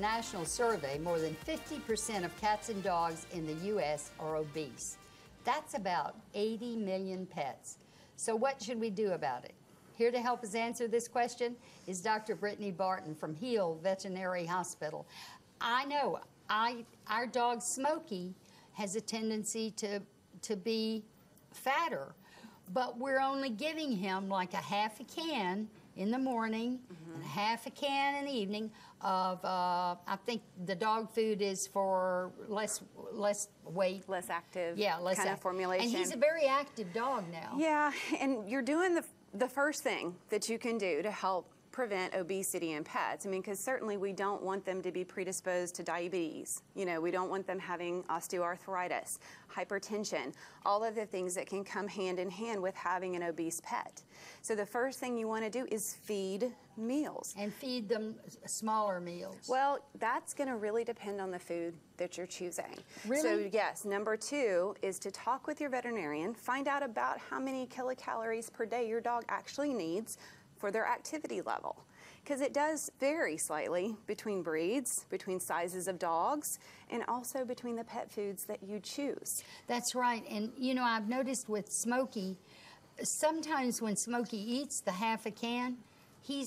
national survey, more than 50% of cats and dogs in the U.S. are obese. That's about 80 million pets. So what should we do about it? Here to help us answer this question is Dr. Brittney Barton from HEAL Veterinary Hospital. I know our dog Smokey has a tendency to be fatter, but we're only giving him like a half a can in the morning and half a can in the evening of, I think the dog food is for less weight. Less active, yeah, less kind of formulation. And he's a very active dog now. Yeah, and you're doing the first thing that you can do to help prevent obesity in pets. I mean, because certainly we don't want them to be predisposed to diabetes. You know, we don't want them having osteoarthritis, hypertension, all of the things that can come hand in hand with having an obese pet. So the first thing you want to do is feed meals. And feed them smaller meals. Well, that's going to really depend on the food that you're choosing. Really? So yes, number 2 is to talk with your veterinarian, find out about how many kilocalories per day your dog actually needs for their activity level, because it does vary slightly between breeds, between sizes of dogs, and also between the pet foods that you choose. That's right. And you know, I've noticed with Smokey, sometimes when Smokey eats the half a can,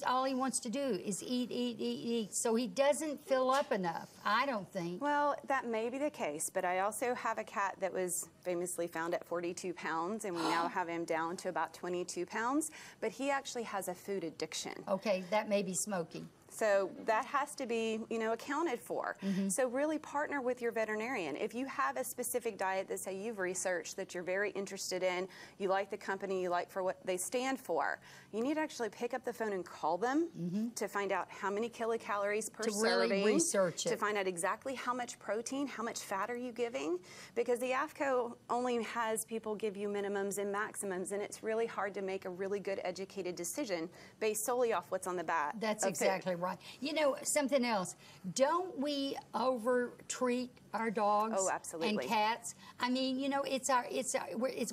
all he wants to do is eat, eat, eat, eat. So he doesn't fill up enough, I don't think. Well, that may be the case, but I also have a cat that was famously found at 42 pounds, and we now have him down to about 22 pounds, but he actually has a food addiction. Okay, that may be Smokey. So that has to be, you know, accounted for. So really partner with your veterinarian. If you have a specific diet that, say, you've researched that you're very interested in, you like the company, you like for what they stand for, you need to actually pick up the phone and call them to find out how many kilocalories per serving. To really research it. To find out exactly how much protein, how much fat are you giving? Because the AAFCO only has people give you minimums and maximums, and it's really hard to make a really good educated decision based solely off what's on the back. That's exactly right. You know, something else, don't we over-treat our dogs and cats? I mean, you know,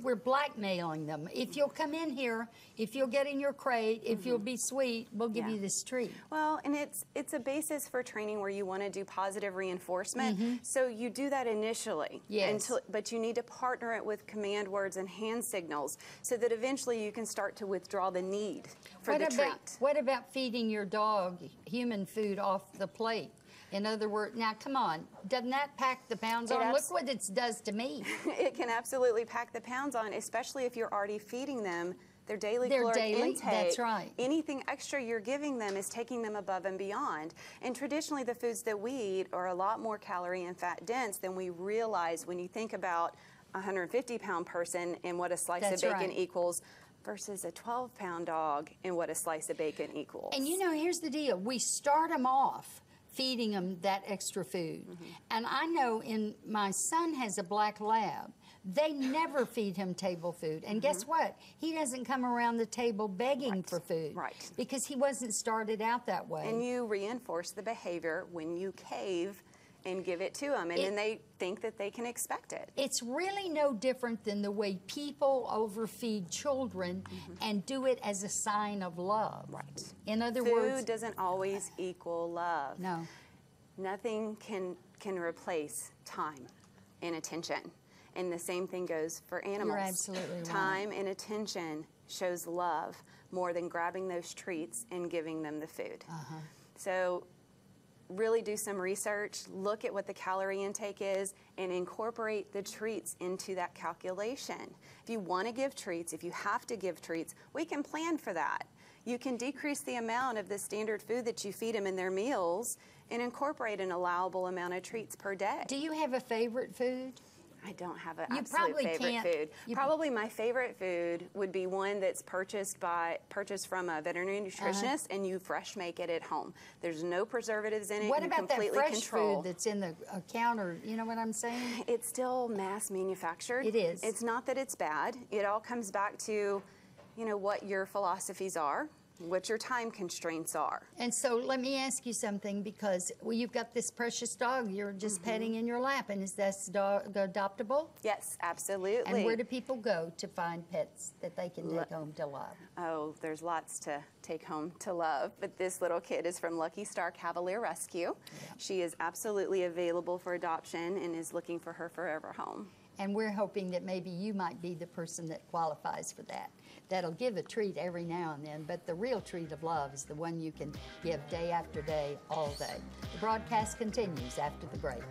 we're blackmailing them. If you'll come in here, if you'll get in your crate, if you'll be sweet, we'll give you this treat. Well, and it's a basis for training where you want to do positive reinforcement. So you do that initially. Yes. But you need to partner it with command words and hand signals so that eventually you can start to withdraw the need for the treat. What about feeding your dog human food off the plate? In other words, now come on, doesn't that pack the pounds on? Look what it does to me. It can absolutely pack the pounds on, especially if you're already feeding them their daily caloric intake. That's right. Anything extra you're giving them is taking them above and beyond. And traditionally, the foods that we eat are a lot more calorie and fat dense than we realize when you think about a 150-pound person and what a slice of bacon equals versus a 12-pound dog and what a slice of bacon equals. And you know, here's the deal. We start them off feeding them that extra food. And I know my son has a black lab. They never feed him table food. And guess what? He doesn't come around the table begging for food. Because he wasn't started out that way. And you reinforce the behavior when you cave and give it to them, and then they think that they can expect it. It's really no different than the way people overfeed children and do it as a sign of love. In other words, food doesn't always equal love. No. Nothing can replace time and attention. And the same thing goes for animals. You're absolutely right. Time and attention shows love more than grabbing those treats and giving them the food. So really do some research, look at what the calorie intake is, and incorporate the treats into that calculation. If you want to give treats, if you have to give treats, we can plan for that. You can decrease the amount of the standard food that you feed them in their meals and incorporate an allowable amount of treats per day. Do you have a favorite food? I don't have an absolute favorite food. Probably my favorite food would be one that's purchased from a veterinary nutritionist, and you fresh make it at home. There's no preservatives in it. What you about that fresh control. food that's in the counter? You know what I'm saying? It's still mass manufactured. It is. It's not that it's bad. It all comes back to, you know, what your philosophies are, what your time constraints are. And so let me ask you something, because you've got this precious dog you're just petting in your lap, and is this dog adoptable? Yes, absolutely. And where do people go to find pets that they can take home to love? Oh, there's lots to take home to love. But this little kid is from Lucky Star Cavalier Rescue. Yeah. She is absolutely available for adoption and is looking for her forever home. And we're hoping that maybe you might be the person that qualifies for that. That'll give a treat every now and then, but the real treat of love is the one you can give day after day, all day. The broadcast continues after the break.